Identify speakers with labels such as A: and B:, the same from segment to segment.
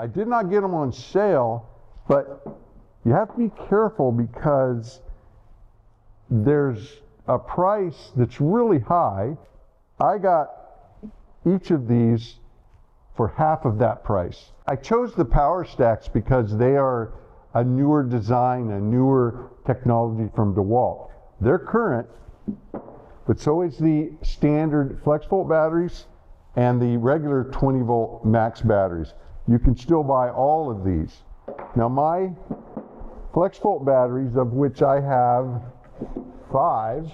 A: I did not get them on sale, but you have to be careful because there's a price that's really high. I got each of these for half of that price. I chose the PowerStacks because they are a newer design, a newer technology from DeWalt. They're current, but so is the standard FlexVolt batteries and the regular 20-volt max batteries. You can still buy all of these. Now my FlexVolt batteries, of which I have 5,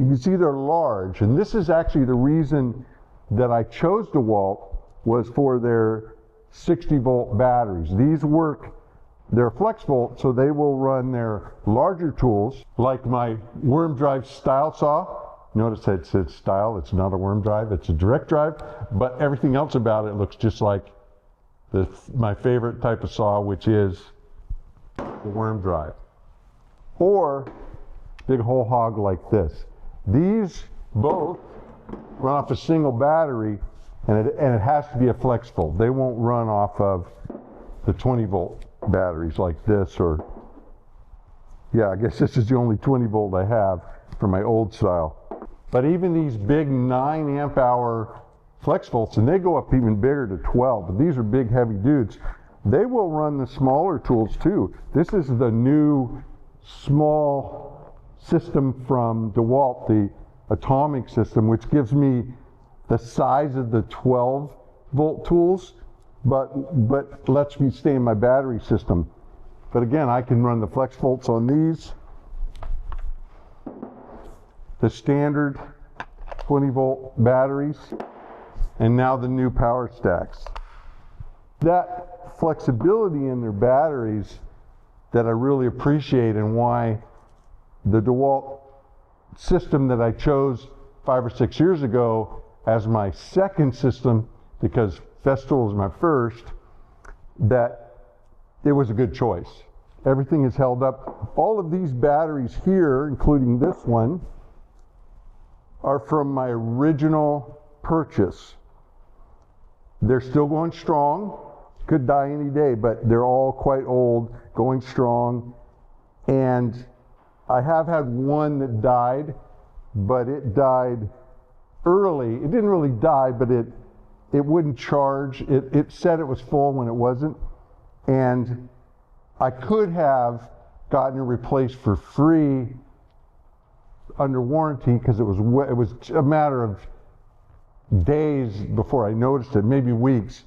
A: you can see they're large, and this is actually the reason that I chose DeWalt was for their 60-volt batteries. These work, they're FlexVolt, so they will run their larger tools, like my worm drive style saw. Notice that it says style, it's not a worm drive, it's a direct drive, but everything else about it looks just like my favorite type of saw, which is the worm drive. Or big whole hog like this. These both run off a single battery, and it has to be a FlexVolt. They won't run off of the 20-volt batteries like this, or yeah, I guess this is the only 20-volt I have for my old style. But even these big 9 amp hour FlexVolts, and they go up even bigger to 12, but these are big heavy dudes. They will run the smaller tools too. This is the new small system from DeWalt, the atomic system, which gives me the size of the 12-volt tools, but lets me stay in my battery system. But again, I can run the FlexVolts on these, the standard 20-volt batteries, and now the new PowerStacks. That flexibility in their batteries that I really appreciate, and why the DeWalt system that I chose 5 or 6 years ago as my second system, because Festool is my first, that it was a good choice. Everything is held up. All of these batteries here, including this one, are from my original purchase. They're still going strong. Could die any day, but they're all quite old, going strong. And I have had one that died, but it died early. It didn't really die, but it wouldn't charge. It said it was full when it wasn't. And I could have gotten it replaced for free under warranty, because it was a matter of days before I noticed it, maybe weeks.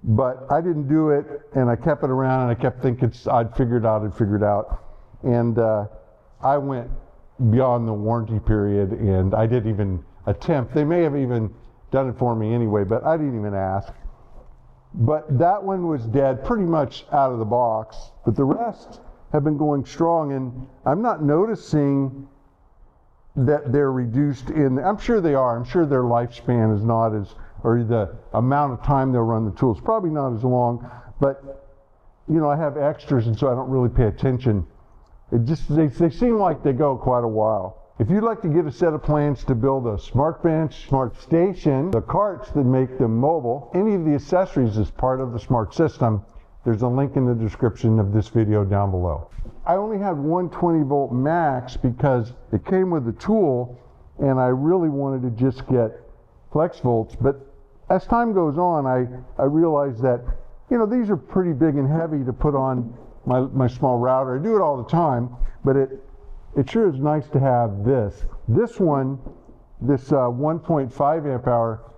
A: But I didn't do it, and I kept it around, and I kept thinking I'd figure it out. And I went beyond the warranty period, and I didn't even attempt. They may have even done it for me anyway, but I didn't even ask. But that one was dead pretty much out of the box, but the rest have been going strong, and I'm not noticing that they're reduced in, I'm sure they are, I'm sure their lifespan is not as, or the amount of time they'll run the tools, probably not as long, but you know, I have extras, and so I don't really pay attention. They seem like they go quite a while. If you'd like to get a set of plans to build a smart bench, smart station, the carts that make them mobile, any of the accessories as part of the smart system, there's a link in the description of this video down below. I only had one 20-volt max because it came with the tool, and I really wanted to just get FlexVolts. But as time goes on, I realized that, you know, these are pretty big and heavy to put on my small router. I do it all the time, but it sure is nice to have this. This one, this 1.5 amp hour,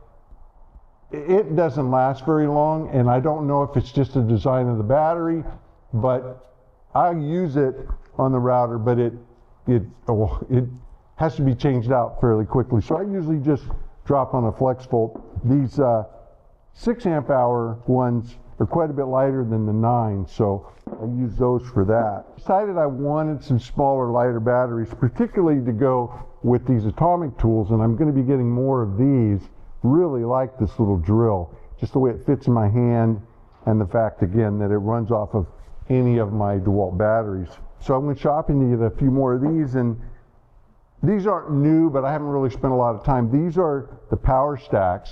A: it doesn't last very long, and I don't know if it's just a design of the battery, but I use it on the router, but it has to be changed out fairly quickly. So I usually just drop on a FlexVolt. These 6 amp hour ones are quite a bit lighter than the 9, so I use those for that. Decided I wanted some smaller, lighter batteries, particularly to go with these atomic tools, and I'm going to be getting more of these. Really like this little drill, just the way it fits in my hand, and the fact, again, that it runs off of any of my DeWalt batteries. So I went shopping to get a few more of these, and these aren't new, but I haven't really spent a lot of time. These are the PowerStacks,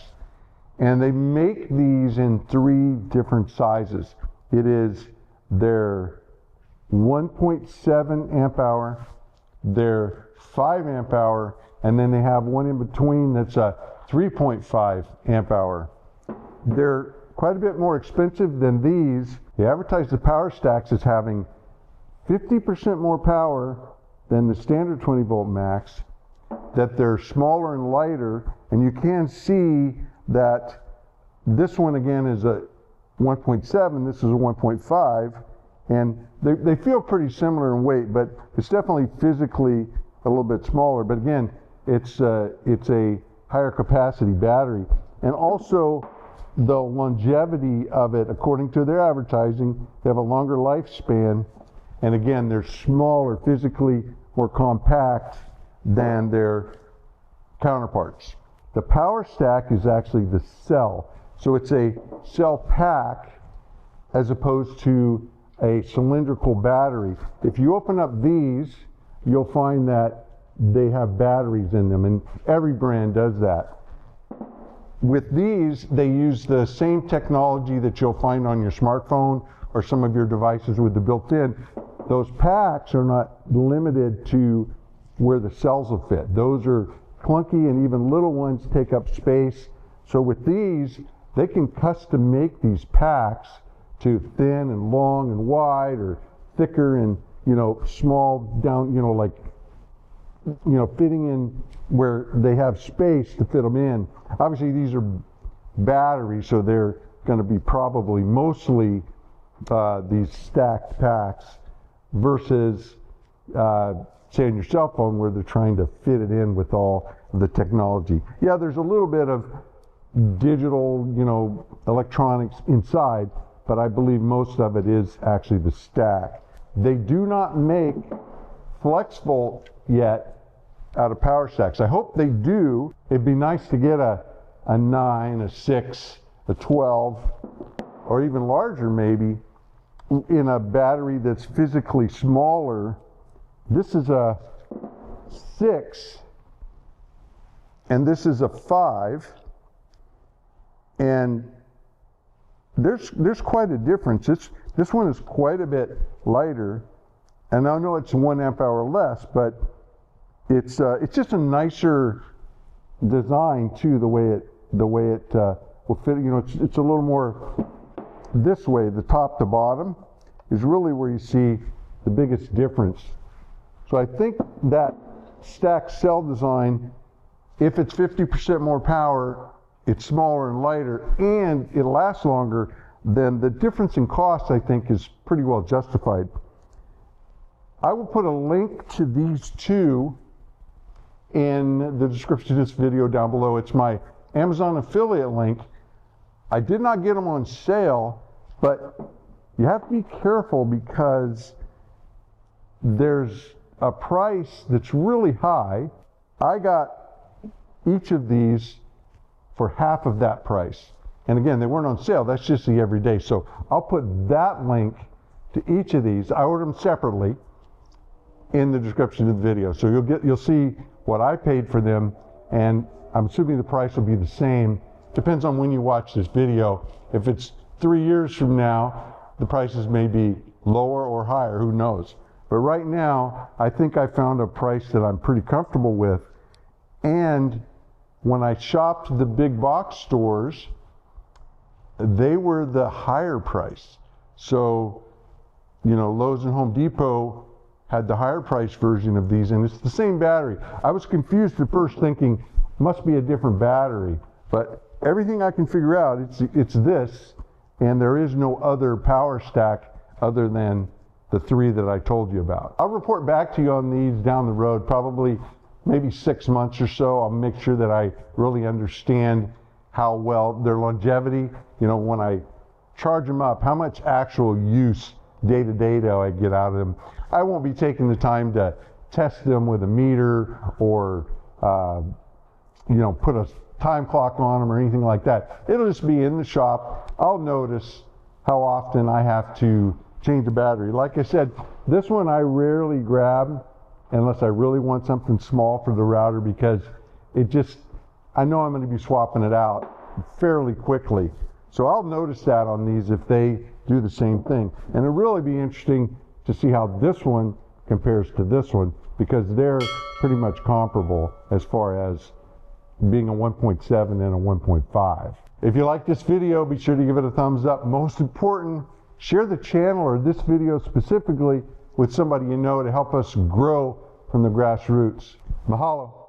A: And they make these in 3 different sizes. It is their 1.7 amp hour, their 5 amp hour, and then they have one in between that's a 3.5 amp hour. They're quite a bit more expensive than these. They advertise the PowerStacks as having 50% more power than the standard 20 volt max, that they're smaller and lighter, and you can see that this one again is a 1.7, this is a 1.5, and they feel pretty similar in weight, but it's definitely physically a little bit smaller. But again, it's a higher capacity battery. And also the longevity of it, according to their advertising, they have a longer lifespan, and again, they're smaller, physically more compact than their counterparts. The PowerStack is actually the cell. So it's a cell pack as opposed to a cylindrical battery. If you open up these, you'll find that they have batteries in them, and every brand does that. With these, they use the same technology that you'll find on your smartphone or some of your devices with the built-in. Those packs are not limited to where the cells will fit. Those are clunky, and even little ones take up space. So with these, they can custom make these packs to thin and long and wide, or thicker and, small down, like, fitting in where they have space to fit them in. Obviously these are batteries, so they're going to be probably mostly these stacked packs versus say on your cell phone where they're trying to fit it in with all the technology. Yeah, there's a little bit of digital, electronics inside, but I believe most of it is actually the stack. They do not make FlexVolt yet out of PowerStacks. I hope they do. It'd be nice to get a 9, a 6, a 12, or even larger maybe, in a battery that's physically smaller. This is a 6, and this is a 5, and there's quite a difference. This one is quite a bit lighter, and I know it's 1 amp hour less, but it's just a nicer design too. The way it will fit. It's a little more this way. The top to bottom is really where you see the biggest difference. So I think that stacked cell design, if it's 50% more power, it's smaller and lighter, and it lasts longer, then the difference in cost, I think, is pretty well justified. I will put a link to these two in the description of this video down below. It's my Amazon affiliate link. I did not get them on sale, but you have to be careful because there's a price that's really high. I got each of these for half of that price. And again, they weren't on sale. That's just the everyday. So I'll put that link to each of these. I ordered them separately in the description of the video. So you'll see what I paid for them, and I'm assuming the price will be the same. Depends on when you watch this video. If it's 3 years from now, the prices may be lower or higher, who knows. But right now, I think I found a price that I'm pretty comfortable with. And when I shopped the big box stores, they were the higher price. So, Lowe's and Home Depot had the higher price version of these, and it's the same battery. I was confused at first, thinking must be a different battery, but everything I can figure out, it's this, and there is no other PowerStack other than the 3 that I told you about. I'll report back to you on these down the road, probably maybe 6 months or so. I'll make sure that I really understand how well their longevity, when I charge them up, how much actual use day to day do I get out of them. I won't be taking the time to test them with a meter or put a time clock on them or anything like that. It'll just be in the shop. I'll notice how often I have to change the battery. Like I said, this one I rarely grab unless I really want something small for the router, because I know I'm going to be swapping it out. fairly quickly. So I'll notice that on these if they do the same thing. And it'll really be interesting to see how this one compares to this one, because they're pretty much comparable as far as being a 1.7 and a 1.5. If you like this video, be sure to give it a thumbs up. Most important, share the channel or this video specifically with somebody you know to help us grow from the grassroots. Mahalo.